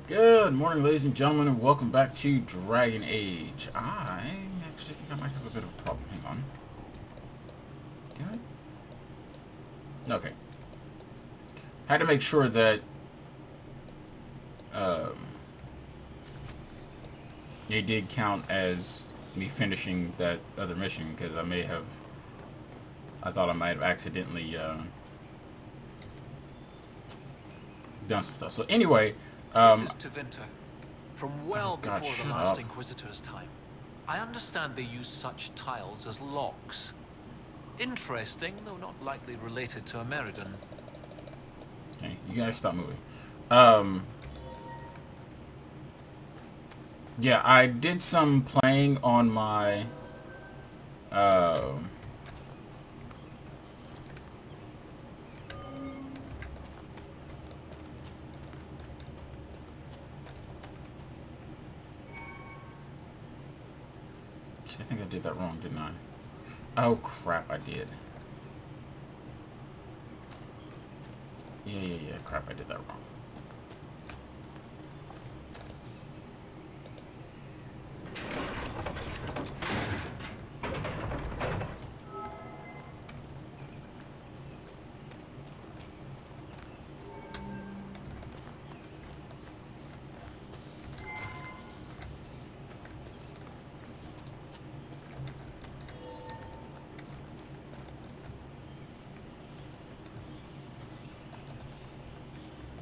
Good morning, ladies and gentlemen, and welcome back to Dragon Age. I actually think I might have a bit of a problem. Hang on. Did I? Okay. Had to make sure that it did count as me finishing that other mission, because I thought I might have accidentally done some stuff. So anyway, This is Tevinter, from well oh God, before the shut last up. Inquisitor's time. I understand they use such tiles as locks. Interesting, though not likely related to Ameridan. Okay, you guys stop moving. Yeah, I did some playing on my I think I did that wrong, didn't I? Oh crap, I did. Yeah, crap, I did that wrong.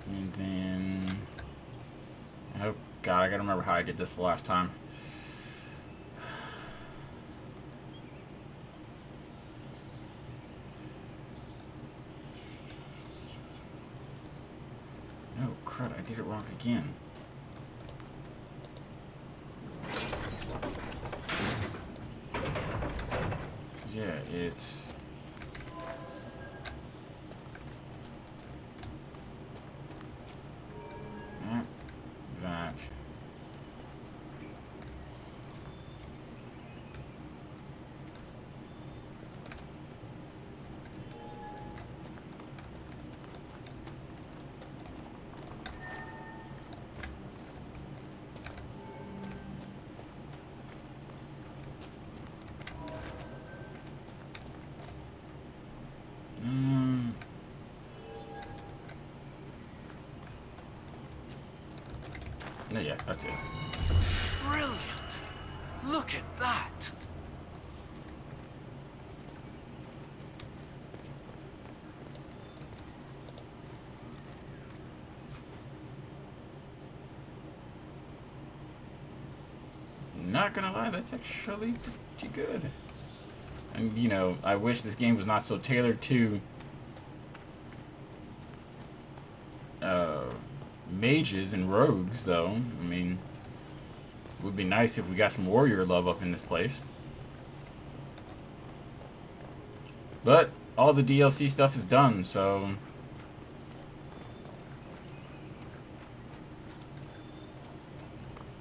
And then... oh god, I gotta remember how I did this the last time. Oh crap, I did it wrong again. Yeah, it's... that. No, yeah, that's it. Brilliant! Look at that! Not gonna lie, that's actually pretty good. And, you know, I wish this game was not so tailored to mages and rogues, though. I mean, it would be nice if we got some warrior love up in this place. But all the DLC stuff is done, so...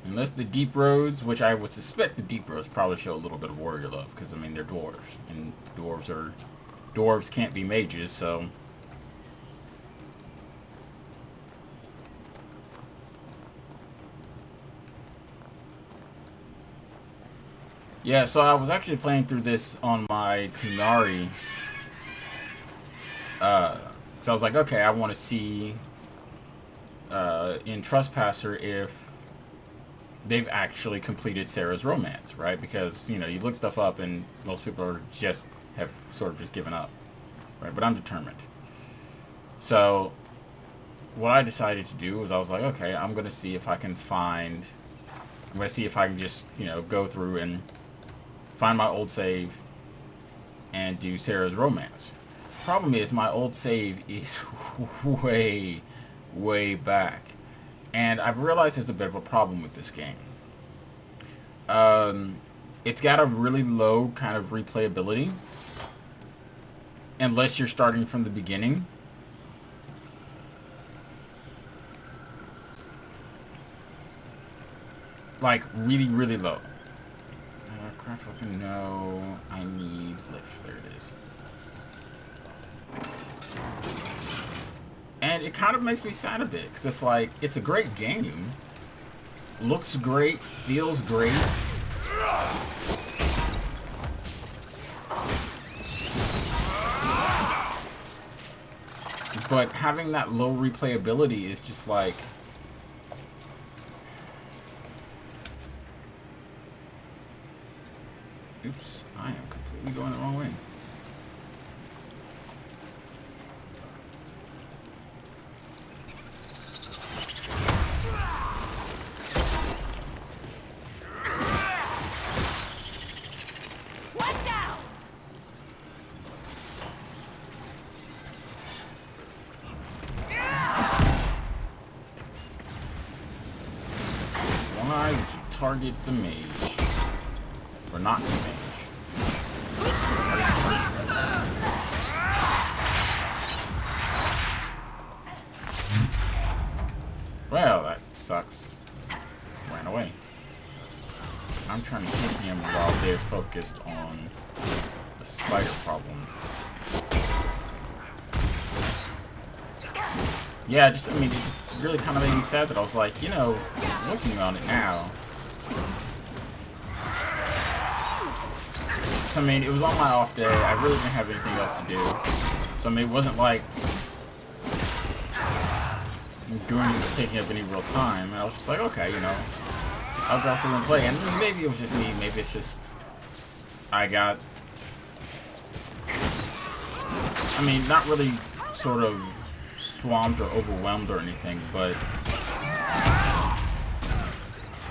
unless the deep roads, which I would suspect the deep roads probably show a little bit of warrior love, because, I mean, they're dwarves. And dwarves can't be mages, so... yeah, so I was actually playing through this on my Kunari. So I was like, okay, I want to see in Trespasser if they've actually completed Sarah's romance, right? Because, you know, you look stuff up and most people have sort of just given up, right? But I'm determined. So what I decided to do was I was like, okay, I'm going to see if I can just, you know, go through and find my old save and do Sarah's romance. Problem is, my old save is way back. And I've realized there's a bit of a problem with this game. It's got a really low kind of replayability. Unless you're starting from the beginning. Like, really, really low. Craft weapon, no. I need lift. There it is. And it kind of makes me sad a bit, because it's like, it's a great game. Looks great, feels great. But having that low replayability is just like... Oops, I am completely going the wrong way. Why would you target the mage? Or not the mage? Well, that sucks. Ran away. I'm trying to hit him while they're focused on the spider problem. Yeah, just, I mean, it just really kind of made me sad that I was like, you know, looking on it now. So, I mean, it was on my off day. I really didn't have anything else to do. So, I mean, it wasn't like doing it was taking up any real time. And I was just like, okay, you know, I'll go through and play. And maybe it was just me. Maybe it's just I got, I mean, not really sort of swamped or overwhelmed or anything, but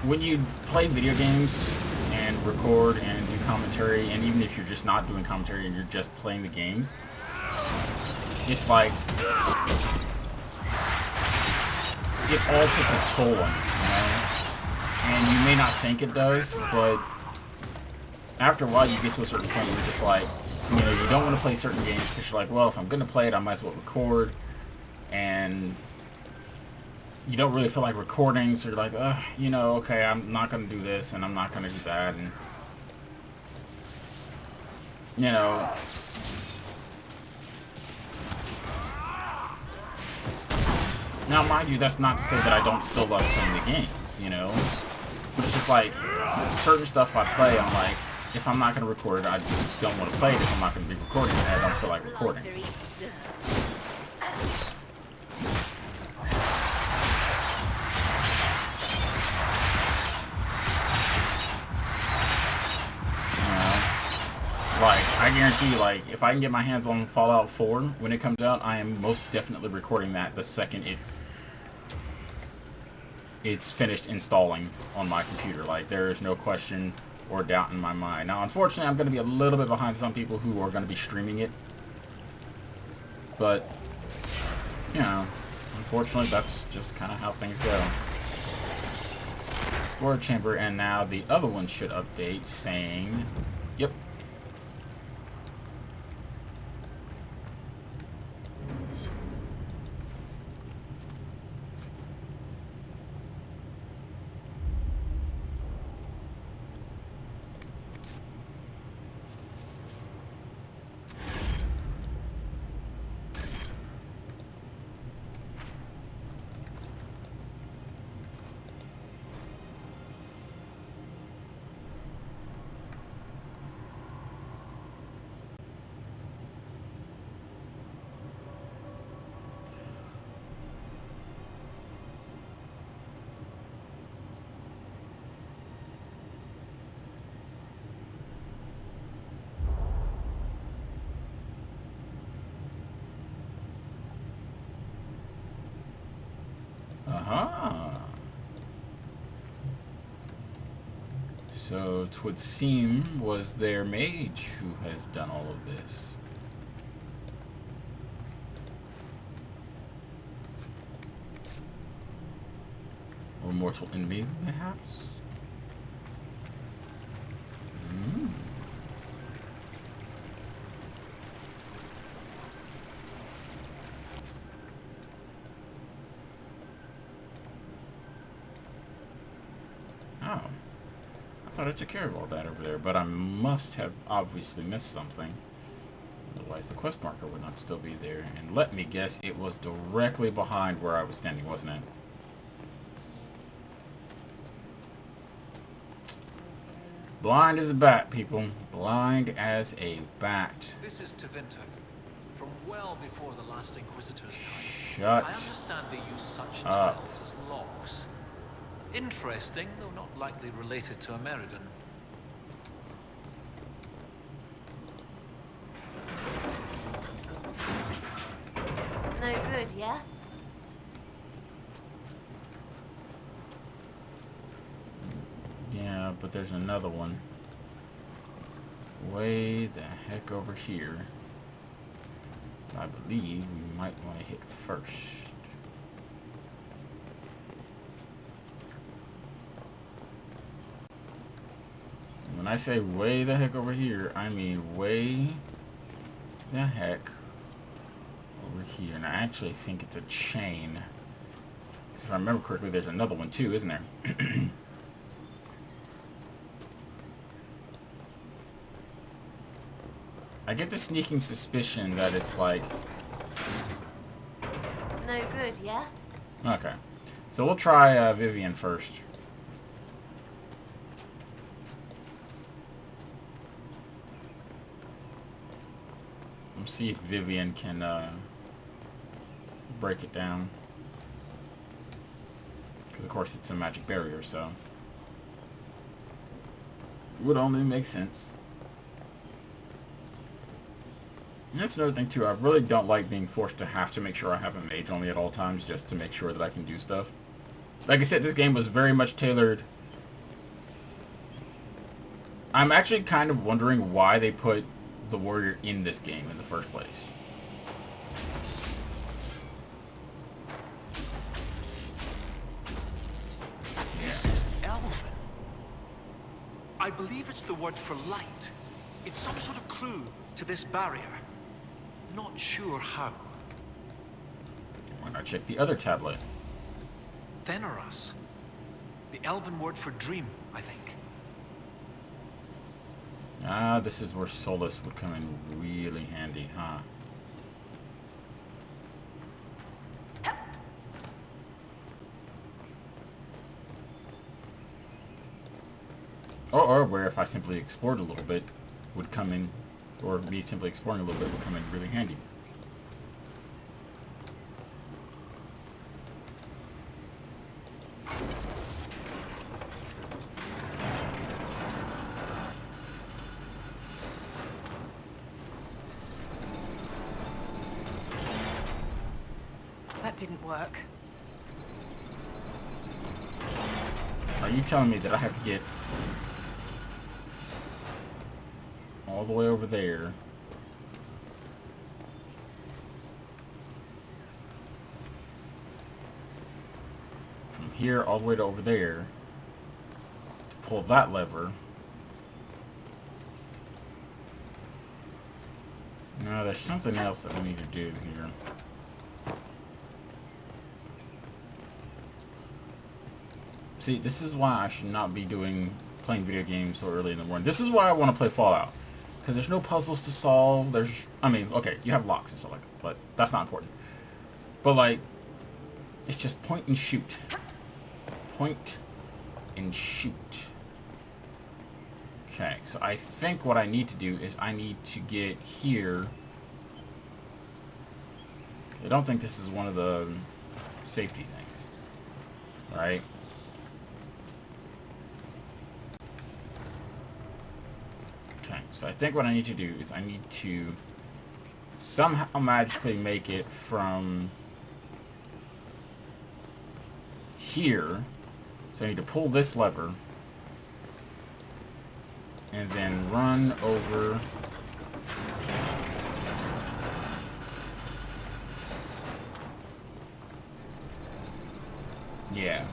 when you play video games and record and do commentary, and even if you're just not doing commentary and you're just playing the games, it's like it all takes a toll on you, you know? And you may not think it does, but after a while you get to a certain point where you're just like, you know, you don't want to play certain games because you're like, well, if I'm going to play it, I might as well record. And you don't really feel like recording, so you're like, you know, okay, I'm not going to do this, and I'm not going to do that, and, you know, now, mind you, that's not to say that I don't still love playing the games, you know, but it's just like, certain stuff I play, I'm like, if I'm not going to record it, I don't want to play it. If I'm not going to be recording it, I don't feel like recording. Like, I guarantee you, like, if I can get my hands on Fallout 4 when it comes out, I am most definitely recording that the second it's finished installing on my computer. Like, there is no question or doubt in my mind. Now, unfortunately, I'm going to be a little bit behind some people who are going to be streaming it. But, you know, unfortunately, that's just kind of how things go. Explorer chamber, and now the other one should update saying, yep. Uh-huh. So it would seem was their mage who has done all of this. Or mortal enemy, perhaps? Hmm. Oh. I thought I took care of all that over there, but I must have obviously missed something. Otherwise, the quest marker would not still be there. And let me guess, it was directly behind where I was standing, wasn't it? Blind as a bat, people. Blind as a bat. This is Tevinter, from well before the last Inquisitor's time. Shut I understand they use such up. tiles as locks. Interesting, though not likely related to a Meriden. No good, yeah? Yeah, but there's another one. Way the heck over here. I believe we might want to hit first. And when I say way the heck over here, I mean way the heck over here. And I actually think it's a chain. If I remember correctly, there's another one too, isn't there? I get the sneaking suspicion that it's like... No good, yeah? Okay. So we'll try Vivian first. Let's see if Vivian can break it down. Because of course it's a magic barrier, so... It would only make sense. And that's another thing too, I really don't like being forced to have to make sure I have a mage on me at all times just to make sure that I can do stuff. Like I said, this game was very much tailored. I'm actually kind of wondering why they put the warrior in this game in the first place. This is Elven. I believe it's the word for light. It's some sort of clue to this barrier. Not sure how. Why not check the other tablet? Thenorus. The Elven word for dream, I think. Ah, this is where Solus would come in really handy, huh? Or where if I simply explored a little bit would come in, or me simply exploring a little bit would come in really handy. That didn't work. Are you telling me that I have to get all the way over there? From here all the way to over there to pull that lever. No, there's something else that we need to do here. See, this is why I should not be playing video games so early in the morning. This is why I want to play Fallout. Because there's no puzzles to solve. I mean, okay, you have locks and stuff like that, but that's not important. But, like, it's just point and shoot. Point and shoot. Okay, so I think what I need to do is I need to get here. I don't think this is one of the safety things. Right? Okay, so I think what I need to do is I need to somehow magically make it from here. So I need to pull this lever and then run over. Yeah.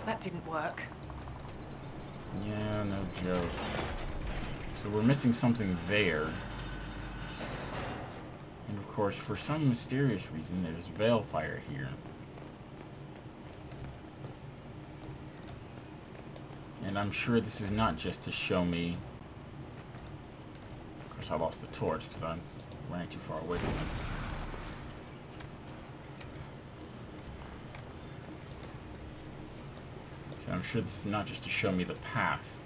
That didn't work. Yeah, no joke. So we're missing something there. And of course, for some mysterious reason, there's veil fire here. And I'm sure this is not just to show me. guess I lost the torch because I ran too far away from it. So I'm sure this is not just to show me the path.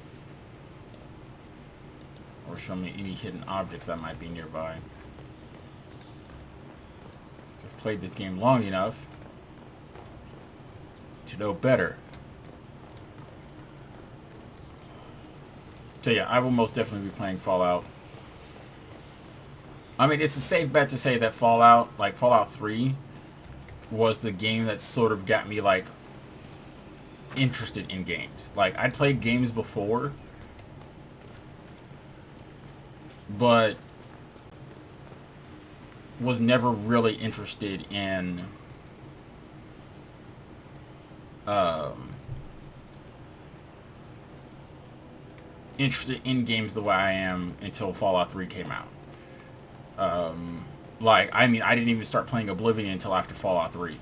Or show me any hidden objects that might be nearby. So I've played this game long enough to know better. So yeah, I will most definitely be playing Fallout. I mean, it's a safe bet to say that Fallout, like Fallout 3, was the game that sort of got me, like, interested in games. Like, I'd played games before, but was never really interested in games the way I am until Fallout 3 came out. Like, I mean, I didn't even start playing Oblivion until after Fallout 3.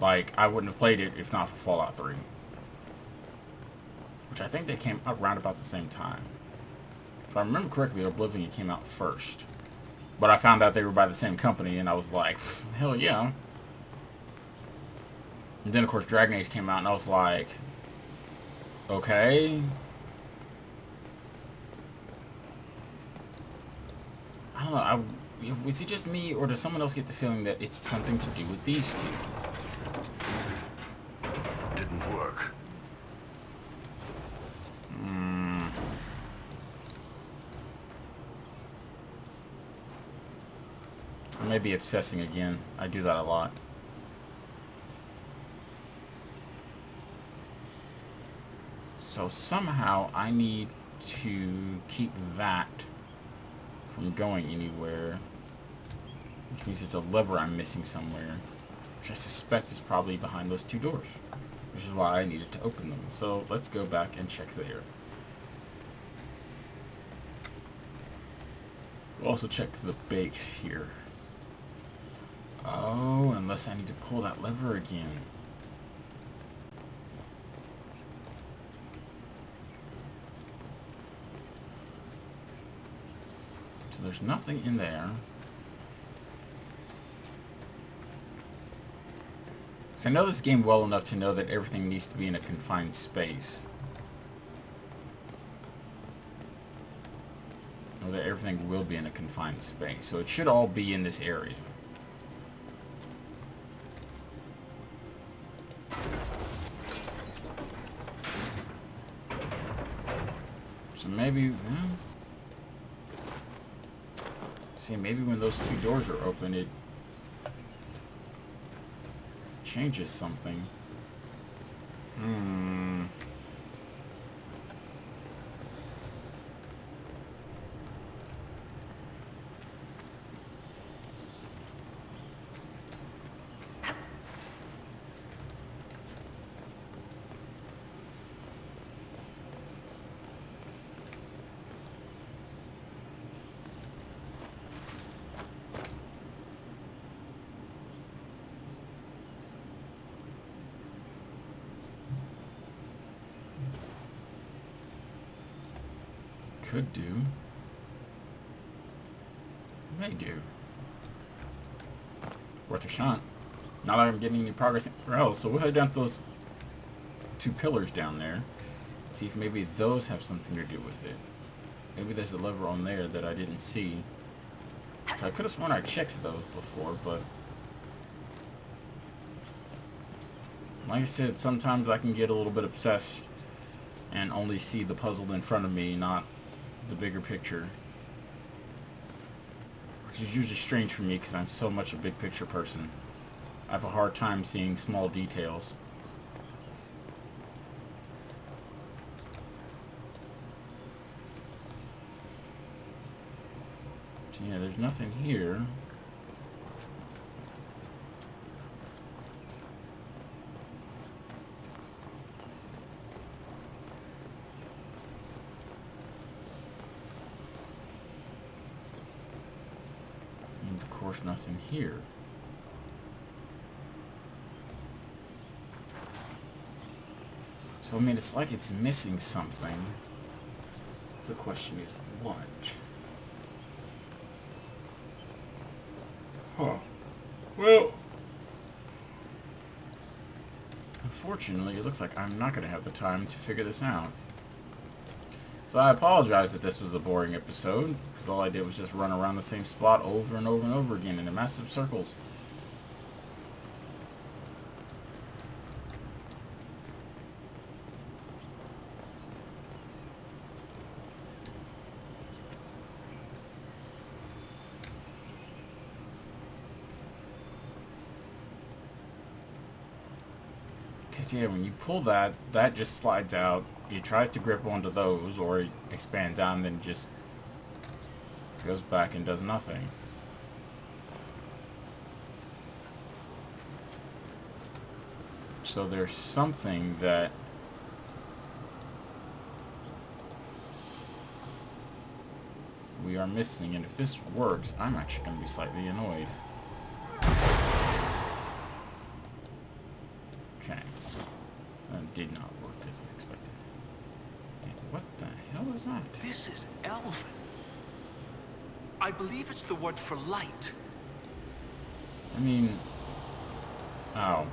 Like, I wouldn't have played it if not for Fallout 3. Which I think they came out around about the same time. If I remember correctly, Oblivion came out first. But I found out they were by the same company, and I was like, hell yeah. And then, of course, Dragon Age came out, and I was like, okay. I don't know, is it just me, or does someone else get the feeling that it's something to do with these two? Didn't work. I may be obsessing again. I do that a lot. So somehow I need to keep that from going anywhere. Which means it's a lever I'm missing somewhere. Which I suspect is probably behind those two doors. Which is why I needed to open them. So let's go back and check there. We'll also check the base here. Oh, unless I need to pull that lever again. So there's nothing in there. So I know this game well enough to know that everything needs to be in a confined space. Or that everything will be in a confined space. So it should all be in this area. So maybe, see, maybe when those two doors are open, it changes something. Could do. May do. Worth a shot. Not that I'm getting any progress anywhere else, so we'll head down to those two pillars down there. See if maybe those have something to do with it. Maybe there's a lever on there that I didn't see. So I could have sworn I checked those before, but like I said, sometimes I can get a little bit obsessed and only see the puzzle in front of me, not the bigger picture. Which is usually strange for me because I'm so much a big picture person. I have a hard time seeing small details. So yeah, there's nothing here. Of course, nothing here. So, I mean, it's like it's missing something. The question is, what? Huh. Well, unfortunately, it looks like I'm not going to have the time to figure this out. So I apologize that this was a boring episode, because all I did was just run around the same spot over and over and over again in massive circles. Because, yeah, when you pull that, that just slides out. It tries to grip onto those, or it expands out and then just goes back and does nothing. So there's something that we are missing, and if this works, I'm actually going to be slightly annoyed. Okay. That did not work as I expected. And what the hell is that? This is Elven. I believe it's the word for light. I mean... Oh.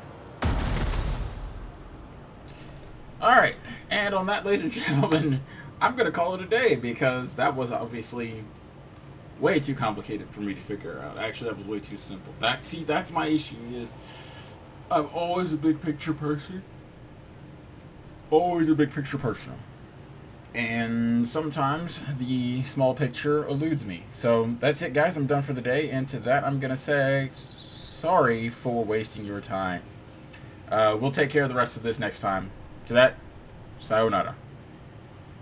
Alright, and on that, ladies and gentlemen, I'm going to call it a day, because that was obviously way too complicated for me to figure out. Actually, that was way too simple. See, that's my issue, is I'm always a big picture person. Always a big picture person. And sometimes the small picture eludes me. So that's it, guys. I'm done for the day. And to that, I'm going to say sorry for wasting your time. We'll take care of the rest of this next time. To that, sayonara.